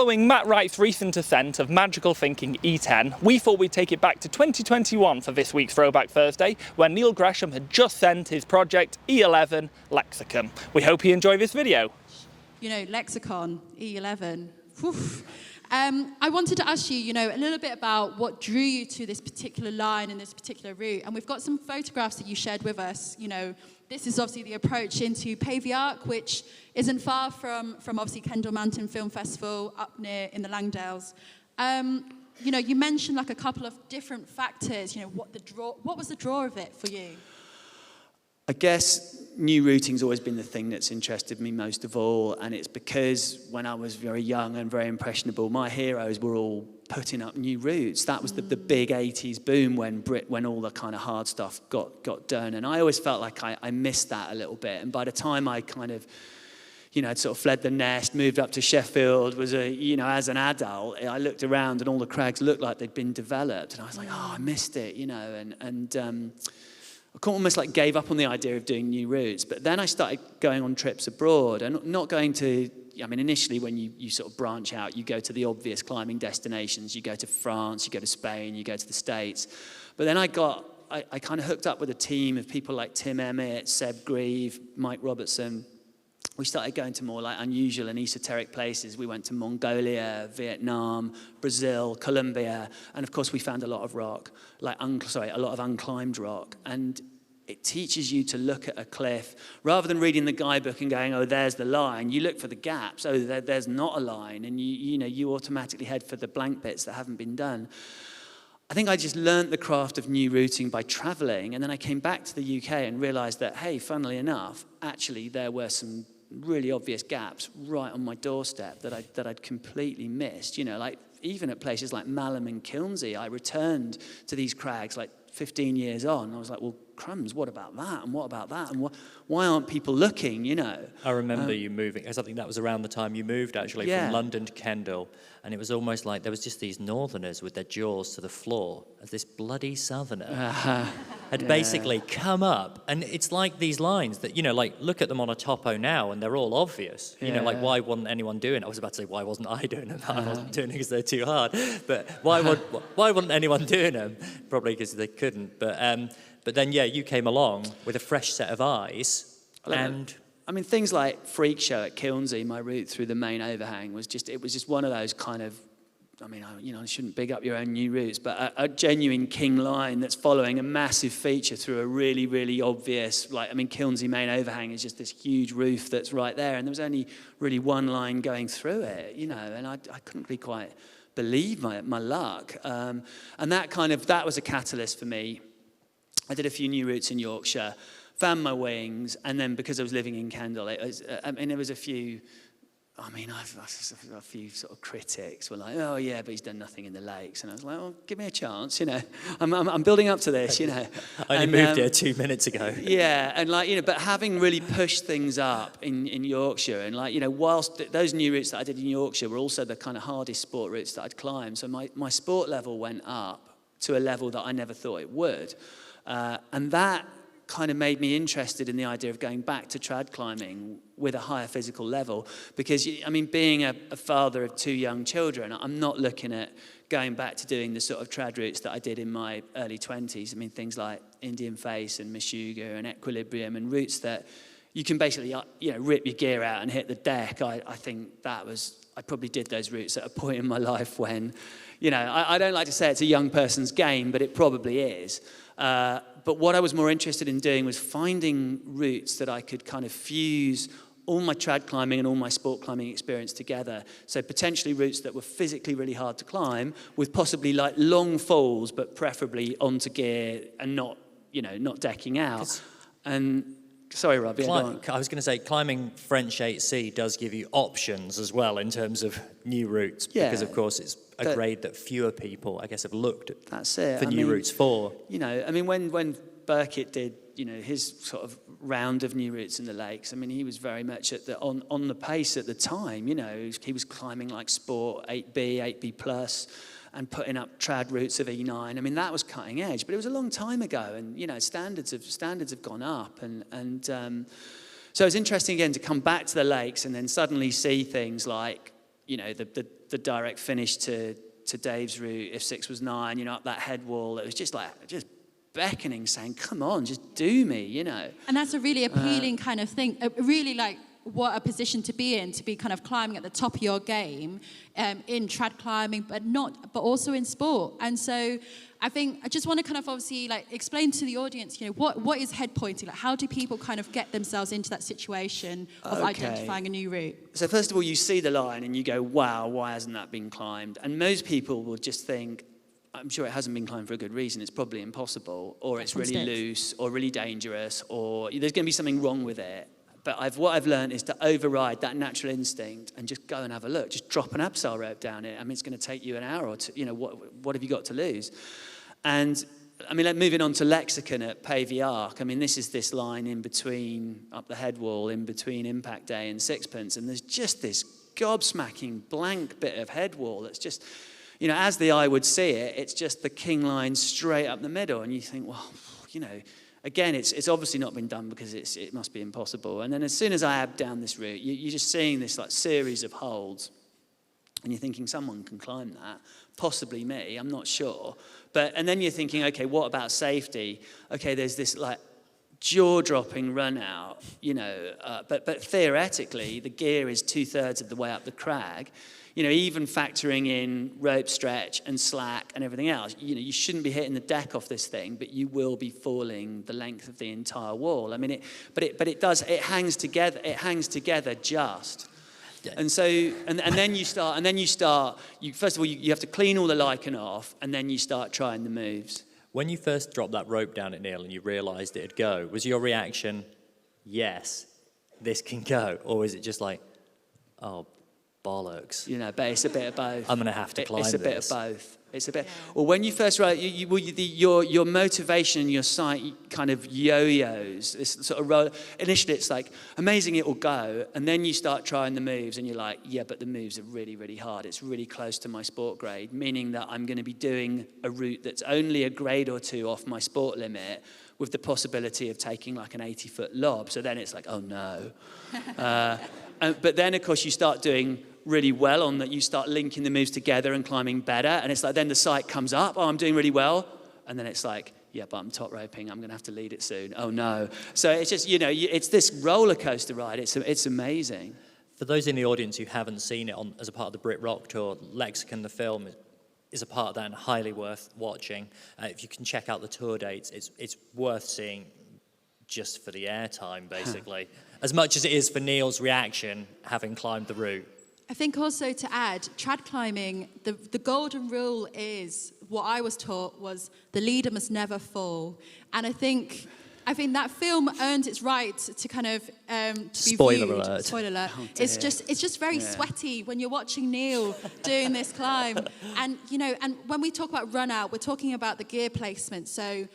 Following Matt Wright's recent ascent of magical thinking E10, we thought we'd take it back to 2021 for this week's Throwback Thursday, when Neil Gresham had just sent his project E11 Lexicon. We hope you enjoy this video. You know, Lexicon, E11. I wanted to ask you, a little bit about what drew you to this particular line and this particular route. And we've got some photographs that you shared with us. This is obviously the approach into Pavey Ark, which isn't far from obviously Kendal Mountain Film Festival up near in the Langdales. You mentioned like a couple of different factors. What was the draw of it for you? I guess new routing's always been the thing that's interested me most of all, and it's because when I was very young and very impressionable, my heroes were all putting up new routes. That was the big 80s boom when all the kind of hard stuff got done, and I always felt like I missed that a little bit. And by the time I kind of I'd sort of fled the nest, moved up to Sheffield, as an adult, I looked around and all the crags looked like they'd been developed, and I was like, I missed it, I almost like gave up on the idea of doing new routes. But then I started going on trips abroad and not going to, initially when you sort of branch out, you go to the obvious climbing destinations. You go to France, you go to Spain, you go to the States. But then I kind of hooked up with a team of people like Tim Emmett, Seb Grieve, Mike Robertson. We started going to more like unusual and esoteric places. We went to Mongolia, Vietnam, Brazil, Colombia, and of course we found a lot of rock, a lot of unclimbed rock. And it teaches you to look at a cliff rather than reading the guidebook and going, oh, there's the line. You look for the gaps. Oh, there's not a line, and you automatically head for the blank bits that haven't been done. I think I just learned the craft of new routing by traveling, and then I came back to the UK and realized that, hey, funnily enough, actually there were some really obvious gaps right on my doorstep that I'd completely missed. Like even at places like Malham and Kilnsey, I returned to these crags like 15 years on. I was like, well, crumbs, what about that? And what about that? And why aren't people looking, I remember you moving. I think that was around the time you moved, actually, from London to Kendal. And it was almost like there was just these northerners with their jaws to the floor as this bloody southerner had basically come up. And it's like these lines that, look at them on a topo now and they're all obvious. Why wasn't anyone doing it? I was about to say, why wasn't I doing them? I wasn't doing it because they're too hard. But why wasn't anyone doing them? Probably because they couldn't. But then, you came along with a fresh set of eyes. Things like Freak Show at Kilnsey, my route through the main overhang, was just one of those kind of, I shouldn't big up your own new routes, but a genuine king line that's following a massive feature through a really, really obvious, Kilnsey main overhang is just this huge roof that's right there, and there was only really one line going through it, and I couldn't really quite believe my luck. And that was a catalyst for me. I did a few new routes in Yorkshire, found my wings, and then because I was living in Kendal, there was a few, a few sort of critics were like, oh yeah, but he's done nothing in the lakes. And I was like, well, give me a chance, I'm building up to this, I only moved here 2 minutes ago. Yeah, and but having really pushed things up in Yorkshire, and whilst those new routes that I did in Yorkshire were also the kind of hardest sport routes that I'd climbed, so my sport level went up to a level that I never thought it would. And that kind of made me interested in the idea of going back to trad climbing with a higher physical level. Because, being a father of two young children, I'm not looking at going back to doing the sort of trad routes that I did in my early 20s. Things like Indian Face and Meshuggah and Equilibrium and routes that you can basically, rip your gear out and hit the deck. I think I probably did those routes at a point in my life when, I don't like to say it's a young person's game, but it probably is. But what I was more interested in doing was finding routes that I could kind of fuse all my trad climbing and all my sport climbing experience together. So potentially routes that were physically really hard to climb with possibly like long falls, but preferably onto gear and not decking out. And sorry, Rob. Yeah, I was going to say, climbing French 8C does give you options as well in terms of new routes, because of course it's a grade that fewer people, I guess, have looked at. That's it. For new routes for. When Burkitt did, his sort of round of new routes in the lakes, he was very much on the pace at the time. He was climbing like sport 8B, 8B plus, and putting up trad routes of E9. That was cutting edge, but it was a long time ago, and standards have gone up, and so it was interesting again to come back to the lakes and then suddenly see things like the direct finish to Dave's route, if 6 was 9, up that head wall, it was just beckoning, saying, come on, just do me, And that's a really appealing kind of thing, really like what a position to be kind of climbing at the top of your game in trad climbing, but also in sport. And so I think I just want to kind of obviously like explain to the audience, what is head pointing? Like, how do people kind of get themselves into that situation of identifying a new route? So first of all, you see the line and you go, wow, why hasn't that been climbed? And most people will just think, I'm sure it hasn't been climbed for a good reason. It's probably impossible, or it's really loose, or really dangerous, or there's going to be something wrong with it. But what I've learned is to override that natural instinct and just go and have a look. Just drop an abseil rope down it. I mean, it's going to take you an hour or two. What have you got to lose? And I mean, like moving on to Lexicon at Pavey Ark. I mean, this is this line in between, up the head wall, in between Impact Day and Sixpence. And there's just this gobsmacking blank bit of head wall that's just, as the eye would see it, it's just the king line straight up the middle. And you think, well, again, it's obviously not been done because it must be impossible. And then as soon as I ab down this route, you're just seeing this like series of holds. And you're thinking, someone can climb that. Possibly me, I'm not sure. And then you're thinking, okay, what about safety? Okay, there's this like jaw-dropping run out, but theoretically, the gear is 2/3 of the way up the crag. Even factoring in rope stretch and slack and everything else, you shouldn't be hitting the deck off this thing, but you will be falling the length of the entire wall. I mean, it hangs together just. And so, and then you start, first of all, you have to clean all the lichen off, and then you start trying the moves. When you first dropped that rope down at Neil and you realised it'd go, was your reaction, yes, this can go? Or was it just like, oh, bollocks? But it's a bit of both. I'm going to have to climb this. It's a bit of both. It's a bit. Well, when you first write, your motivation and your sight kind of yo-yos. This sort of roll. Initially, it's like amazing, it will go, and then you start trying the moves, and you're like, yeah, but the moves are really, really hard. It's really close to my sport grade, meaning that I'm going to be doing a route that's only a grade or two off my sport limit, with the possibility of taking like an 80-foot lob. So then it's like, oh no. But then, of course, you start doing really well on that. You start linking the moves together and climbing better. And it's like, then the sight comes up. Oh, I'm doing really well. And then it's like, yeah, but I'm top roping. I'm going to have to lead it soon. Oh, no. So it's just, it's this roller coaster ride. It's amazing. For those in the audience who haven't seen it as a part of the Brit Rock Tour, Lexicon, the film, is a part of that and highly worth watching. If you can check out the tour dates, it's worth seeing just for the airtime, basically. As much as it is for Neil's reaction, having climbed the route. I think also to add, trad climbing, the golden rule is, what I was taught was, the leader must never fall. And I think that film earned its right to kind of be Spoiler viewed. alert. Spoiler alert. Oh, it's just very sweaty when you're watching Neil doing this climb. And and when we talk about run out, we're talking about the gear placement. So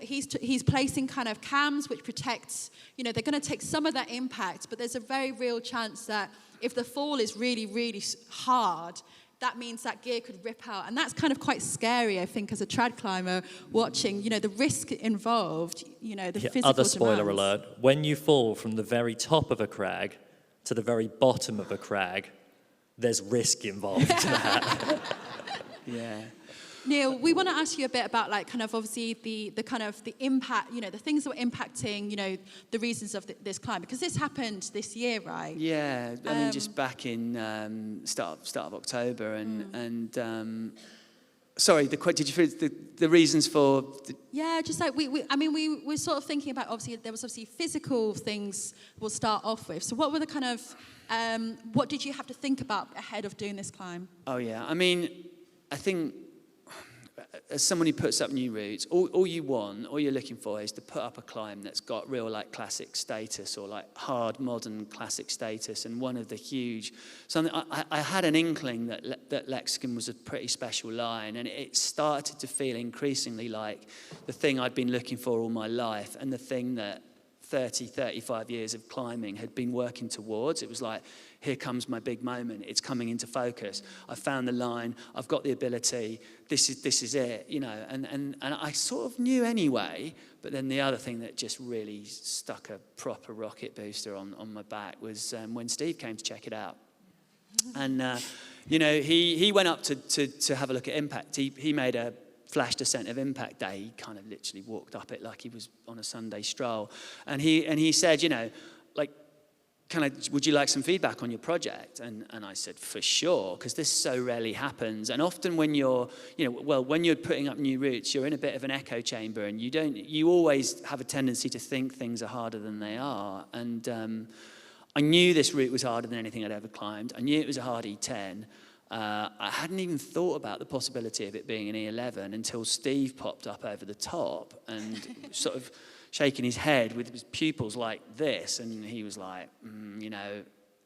he's placing kind of cams which protects. They're going to take some of that impact, but there's a very real chance that if the fall is really, really hard, that means that gear could rip out. And that's kind of quite scary, I think, as a trad climber, watching, the risk involved, the physical Other spoiler demands. alert, when you fall from the very top of a crag to the very bottom of a crag, there's risk involved to that. Yeah. Neil, we want to ask you a bit about, like, kind of obviously the kind of the impact, the things that were impacting, the reasons of this climb, because this happened this year, right? Yeah, I mean, just back in start of October, and sorry, did you feel the reasons for? Yeah, just like we were sort of thinking about, obviously there was obviously physical things we'll start off with. So what were the kind of what did you have to think about ahead of doing this climb? Oh yeah, I mean, I think, as someone who puts up new routes, all you're looking for is to put up a climb that's got real like classic status, or like hard modern classic status. And one of the huge, something I had an inkling that Lexicon was a pretty special line, and it started to feel increasingly like the thing I'd been looking for all my life, and the thing that 35 years of climbing had been working towards. It was like, here comes my big moment. It's coming into focus. I found the line. I've got the ability. This is it, And I sort of knew anyway. But then the other thing that just really stuck a proper rocket booster on my back was when Steve came to check it out. And, you know, he went up to have a look at impact. He made a flash descent of impact day. He kind of literally walked up it like he was on a Sunday stroll. And he said, you know, like, would you like some feedback on your project? And I said, for sure, because this so rarely happens. And often when you're, you know, well, when you're putting up new routes, you're in a bit of an echo chamber, and you always have a tendency to think things are harder than they are. And I knew this route was harder than anything I'd ever climbed. I knew it was a hard E10. I hadn't even thought about the possibility of it being an E11 until Steve popped up over the top and sort of shaking his head with his pupils like this, and he was like, you know,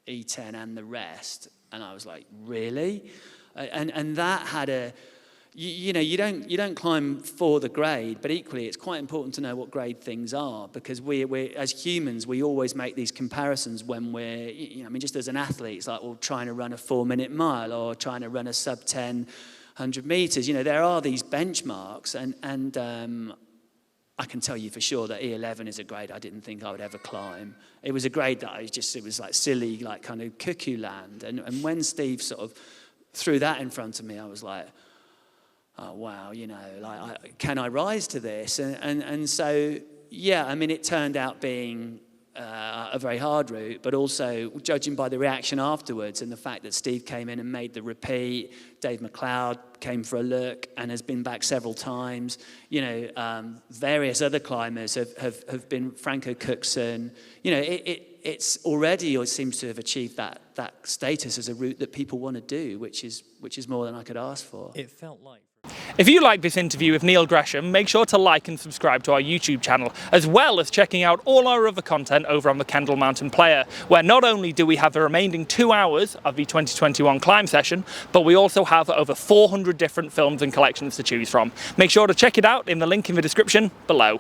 E10 and the rest. And I was like, really? And that had a, you know, you don't climb for the grade, but equally it's quite important to know what grade things are, because we as humans, we always make these comparisons when we're, you know, I mean, just as an athlete, it's like, well, trying to run a 4-minute mile or trying to run a sub-10 100 meters. You know, there are these benchmarks, and I can tell you for sure that E11 is a grade I didn't think I would ever climb. It was a grade that it was like silly, like kind of cuckoo land. And when Steve sort of threw that in front of me, I was like, oh, wow, you know, like, can I rise to this? And so, yeah, I mean, it turned out being a very hard route, but also judging by the reaction afterwards and the fact that Steve came in and made the repeat, Dave McLeod came for a look and has been back several times. You know, various other climbers have been, Franco Cookson. You know, it's already, or it seems to have achieved that status as a route that people want to do, which is more than I could ask for. It felt like. If you like this interview with Neil Gresham, make sure to like and subscribe to our YouTube channel, as well as checking out all our other content over on the Kendal Mountain Player, where not only do we have the remaining 2 hours of the 2021 climb session, but we also have over 400 different films and collections to choose from. Make sure to check it out in the link in the description below.